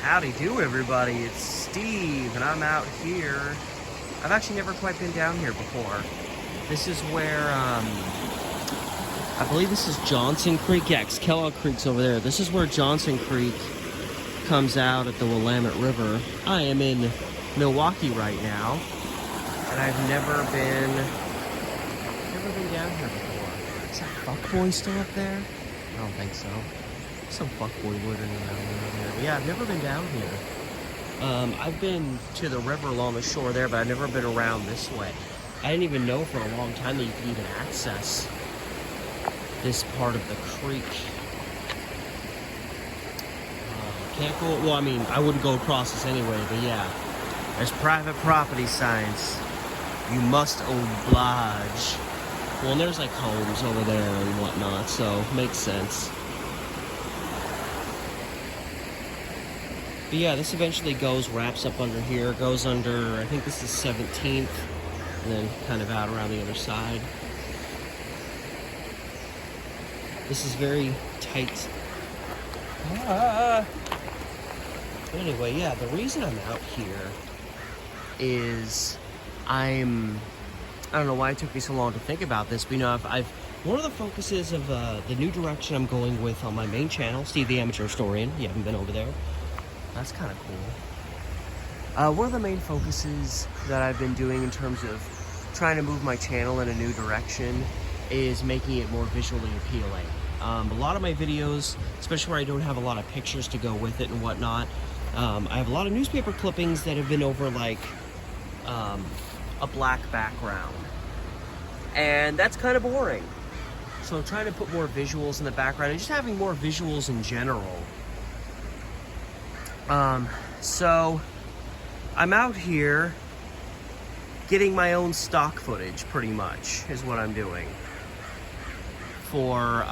Howdy do, everybody. It's Steve, and I'm out here. I've actually never quite been down here before. This is where, I believe this is Johnson Creek. Yeah, Kellogg Creek's over there. This is where Johnson Creek comes out at the Willamette River. I am in Milwaukie right now, and I've never been down here before. Is that fuckboy still up there? I don't think so. Some fuckboy living around there. But yeah, I've never been down here. I've been to the river along the shore there, but I've never been around this way. I didn't even know for a long time that you could even access this part of the creek. Can't go, well, I mean, I wouldn't go across this anyway, but yeah. There's private property signs. You must oblige. Well, and there's like homes over there and whatnot, so makes sense. But yeah, this eventually wraps up under here, goes under, I think this is 17th, and then kind of out around the other side. This is very tight. But anyway, yeah, the reason I'm out here is I don't know why it took me so long to think about this, but you know, one of the focuses of the new direction I'm going with on my main channel, Steve the Amateur Historian, you haven't been over there. That's kind of cool. One of the main focuses that I've been doing in terms of trying to move my channel in a new direction is making it more visually appealing. A lot of my videos, especially where I don't have a lot of pictures to go with it and whatnot, I have a lot of newspaper clippings that have been over like a black background. And that's kind of boring. So I'm trying to put more visuals in the background and just having more visuals in general. So I'm out here getting my own stock footage, pretty much, is what I'm doing for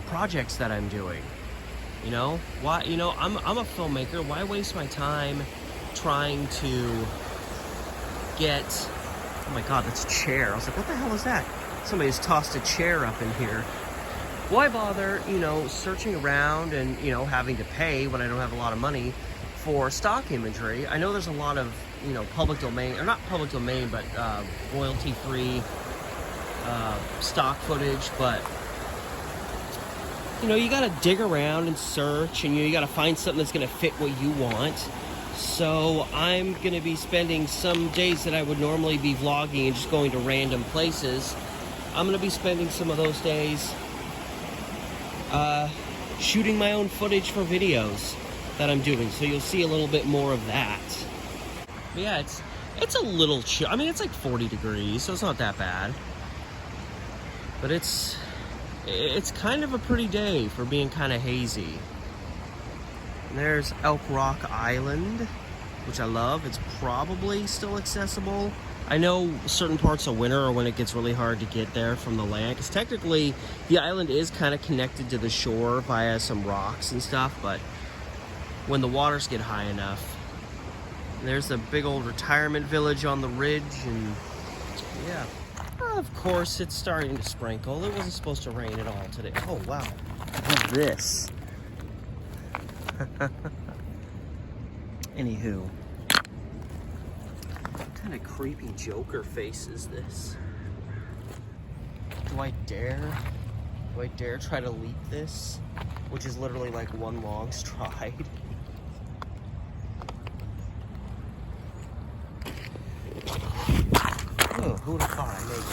projects that I'm doing. You know, why? You know, I'm a filmmaker. Why waste my time trying to get? Oh my God, that's a chair. I was like, what the hell is that? Somebody just tossed a chair up in here. Why bother, you know, searching around and, you know, having to pay when I don't have a lot of money for stock imagery? I know there's a lot of, you know, public domain, or not public domain, but royalty-free stock footage, but, you know, you gotta dig around and search, and you gotta find something that's gonna fit what you want. So I'm gonna be spending some days that I would normally be vlogging and just going to random places. I'm gonna be spending some of those days shooting my own footage for videos that I'm doing, so you'll see a little bit more of that. But yeah, it's a little chill. I mean, it's like 40 degrees, so it's not that bad. But it's kind of a pretty day for being kind of hazy. And there's Elk Rock Island, which I love. It's probably still accessible. I know certain parts of winter are when it gets really hard to get there from the land, because technically the island is kind of connected to the shore via some rocks and stuff, but when the waters get high enough. There's a big old retirement village on the ridge, and yeah. Of course, it's starting to sprinkle. It wasn't supposed to rain at all today. Oh, wow. Look at this. Anywho. What kind of creepy Joker face is this? Do I dare try to leap this? Which is literally like one long stride. Oh, who would have thought I made it?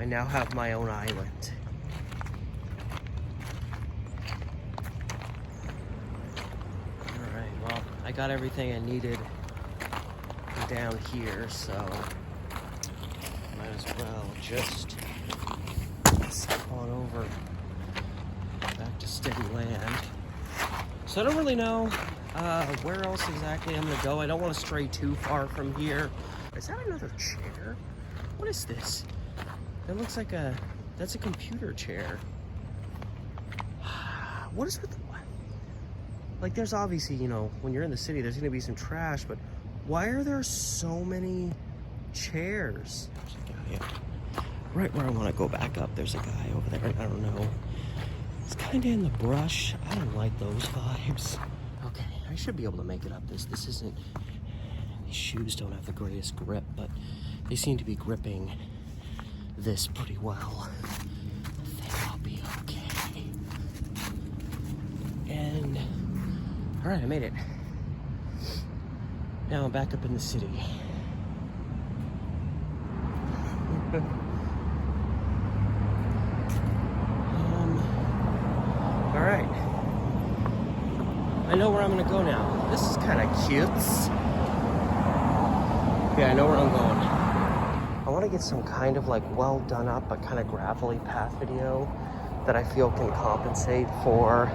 I now have my own island. Alright, well, I got everything I needed down here, so might as well just step on over back to steady land. So I don't really know where else exactly I'm gonna go. I don't want to stray too far from here. Is that another chair? What is this? That looks like that's a computer chair. What is with the, like, there's obviously, you know, when you're in the city, there's gonna be some trash, but why are there so many chairs? There's a guy right where I want to go back up. There's a guy over there. I don't know. It's kind of in the brush. I don't like those vibes. Okay, I should be able to make it up this. This isn't... These shoes don't have the greatest grip, but they seem to be gripping this pretty well. I think I'll be okay. And... Alright, I made it. Now I'm back up in the city. Alright. I know where I'm gonna go now. This is kind of cute. Yeah, I know where I'm going. I want to get some kind of like well done up but kind of gravelly path video that I feel can compensate for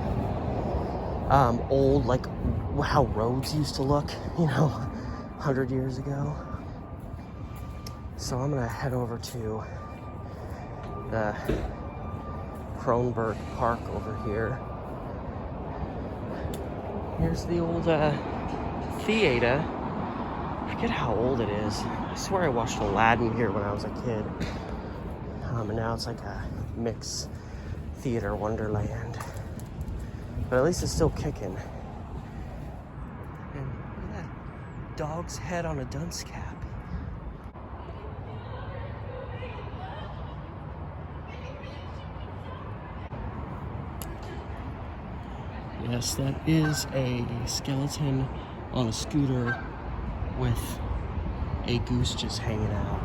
old, like how roads used to look, you know, 100 years ago. So I'm gonna head over to the Kronberg Park over here. Here's the old theater. I forget how old it is. I swear I watched Aladdin here when I was a kid. And now it's like a mixed theater wonderland. But at least it's still kicking. And look at that dog's head on a dunce cap. Yes, that is a skeleton on a scooter with a goose just hanging out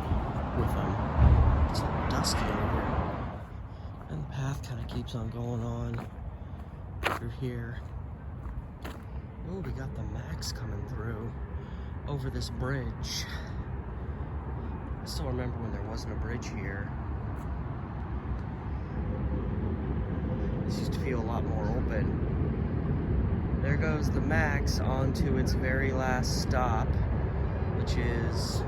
with him. It's a little dusty over here. And the path kind of keeps on going on through here. Oh, we got the Max coming through over this bridge. I still remember when there wasn't a bridge here. This used to feel a lot more open. There goes the Max on to its very last stop, which is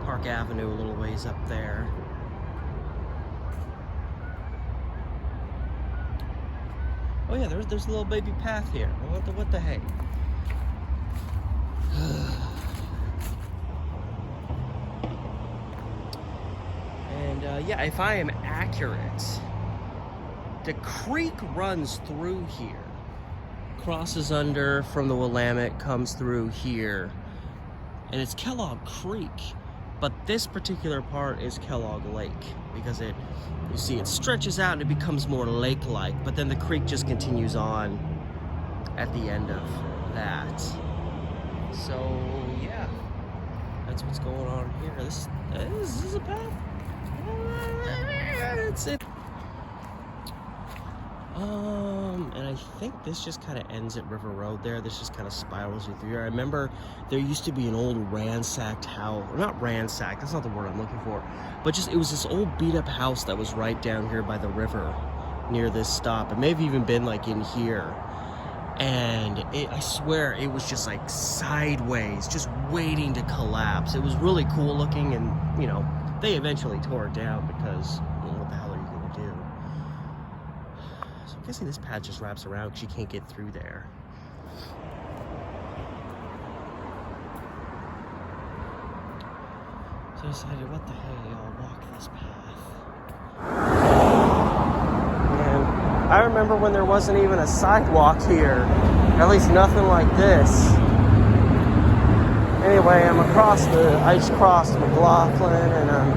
Park Avenue, a little ways up there. Oh yeah, there's a little baby path here. What the heck? And yeah, if I am accurate, the creek runs through here. Crosses under from the Willamette, comes through here, and it's Kellogg Creek, but this particular part is Kellogg Lake because you see it stretches out and it becomes more lake-like, but then the creek just continues on at the end of that. So yeah, that's what's going on here. This is a path. That's it. And I think this just kind of ends at River Road there. This just kind of spirals you through here. I remember there used to be an old ransacked house. Not ransacked, that's not the word I'm looking for. But just, it was this old beat up house that was right down here by the river near this stop. It may have even been like in here. And I swear it was just like sideways, just waiting to collapse. It was really cool looking, and you know, they eventually tore it down because, you know, what the hell are you gonna do? So I'm guessing this path just wraps around because you can't get through there. So I decided, what the hell, I'll walk this path. And I remember when there wasn't even a sidewalk here, at least nothing like this. Anyway, I just crossed McLaughlin, and I'm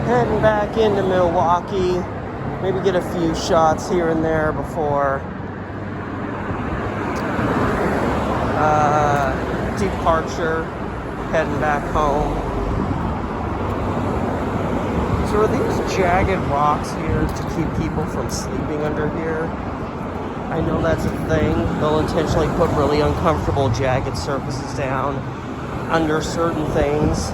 heading back into Milwaukie. Maybe get a few shots here and there before departure, heading back home. So are these jagged rocks here to keep people from sleeping under here? I know that's a thing. They'll intentionally put really uncomfortable jagged surfaces down under certain things.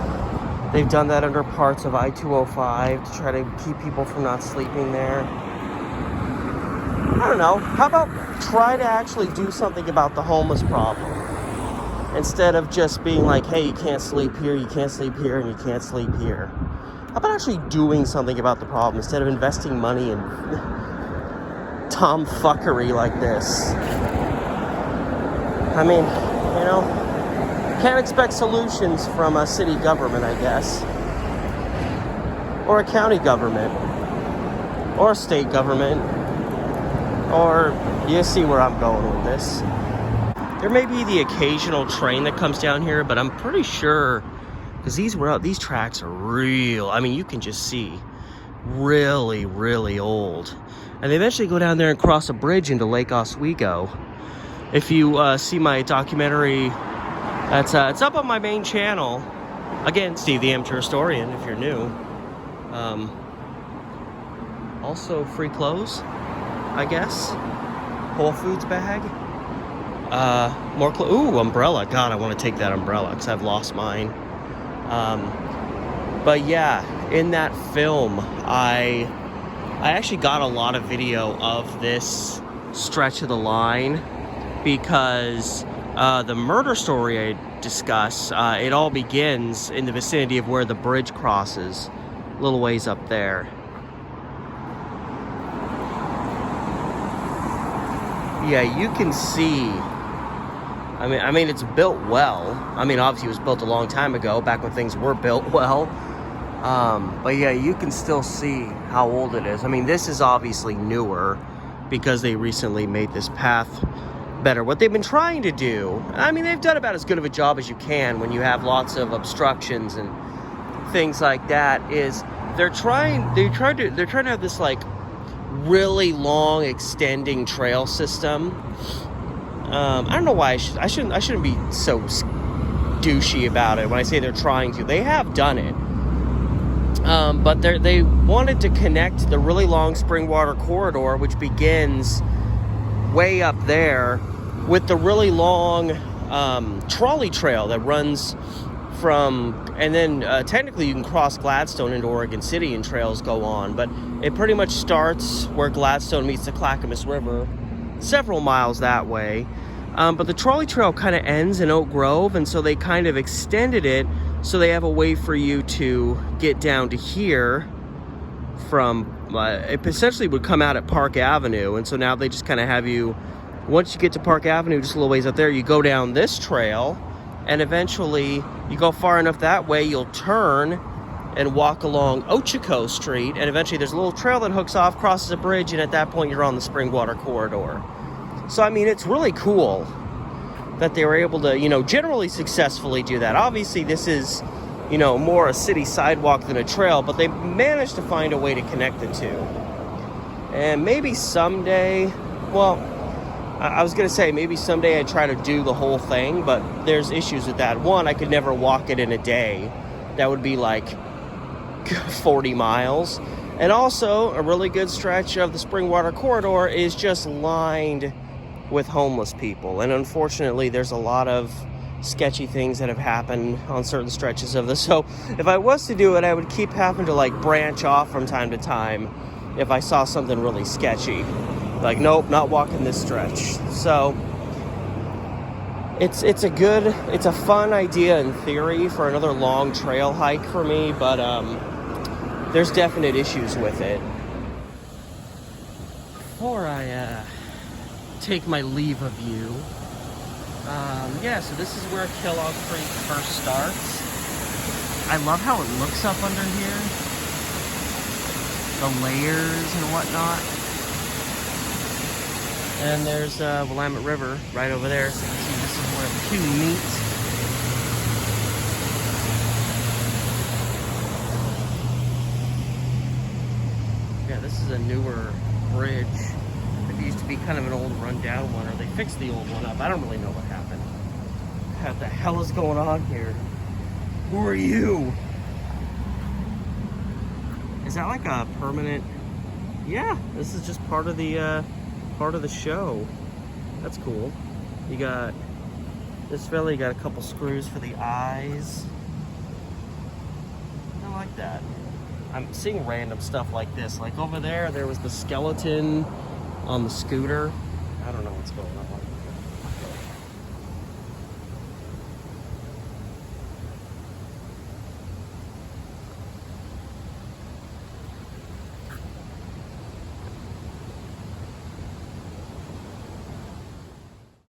They've done that under parts of I-205 to try to keep people from not sleeping there. I don't know. How about try to actually do something about the homeless problem? Instead of just being like, hey, you can't sleep here, you can't sleep here, and you can't sleep here. How about actually doing something about the problem instead of investing money in tomfuckery like this? I mean, you know, can't expect solutions from a city government, I guess. Or a county government. Or a state government. Or you see where I'm going with this. There may be the occasional train that comes down here, but I'm pretty sure, because these tracks are real. I mean, you can just see really, really old. And they eventually go down there and cross a bridge into Lake Oswego. If you see my documentary, it's up on my main channel. Again, Steve the Amateur Historian, if you're new. Also, free clothes, I guess. Whole Foods bag. More clothes. Ooh, umbrella. God, I want to take that umbrella because I've lost mine. But yeah, in that film, I actually got a lot of video of this stretch of the line because the murder story I discuss, it all begins in the vicinity of where the bridge crosses, a little ways up there. Yeah, you can see. I mean, it's built well. I mean, obviously, it was built a long time ago, back when things were built well. But yeah, you can still see how old it is. I mean, this is obviously newer because they recently made this path better. What they've been trying to do, I mean, they've done about as good of a job as you can when you have lots of obstructions and things like that, is they're trying to have this like really long extending trail system. I don't know why I shouldn't be so douchey about it when I say they're trying to. They have done it. But they wanted to connect the really long Springwater corridor, which begins way up there, with the really long trolley trail that runs from, and then technically you can cross Gladstone into Oregon City and trails go on, but it pretty much starts where Gladstone meets the Clackamas River, several miles that way. But the trolley trail kind of ends in Oak Grove, and so they kind of extended it so they have a way for you to get down to here from, it essentially would come out at Park Avenue, and so now they just kind of have you, once you get to Park Avenue, just a little ways up there, you go down this trail, and eventually you go far enough that way, you'll turn and walk along Ochoco Street, and eventually there's a little trail that hooks off, crosses a bridge, and at that point you're on the Springwater corridor. So I mean, it's really cool that they were able to, you know, generally successfully do that. Obviously this is, you know, more a city sidewalk than a trail, but they managed to find a way to connect the two. And maybe someday, well, I was going to say maybe someday I'd try to do the whole thing, but there's issues with that. One, I could never walk it in a day. That would be like 40 miles. And also, a really good stretch of the Springwater corridor is just lined with homeless people. And unfortunately, there's a lot of sketchy things that have happened on certain stretches of this. So if I was to do it, I would keep having to like branch off from time to time if I saw something really sketchy. Like, nope, not walking this stretch. So it's a fun idea in theory for another long trail hike for me, but there's definite issues with it. Before I take my leave of you, yeah, so this is where Kellogg Creek first starts. I love how it looks up under here, the layers and whatnot. And there's Willamette River right over there, so you can see this is where the two meet. Yeah, this is a newer bridge. It used to be kind of an old rundown one, or they fixed the old one up. I don't really know what happened. What the hell is going on here? Who are you? Is that like a permanent? Yeah, this is just part of the show. That's cool. You got this fella, you got a couple screws for the eyes. I like that. I'm seeing random stuff like this. Like over there was the skeleton on the scooter. I don't know what's going on.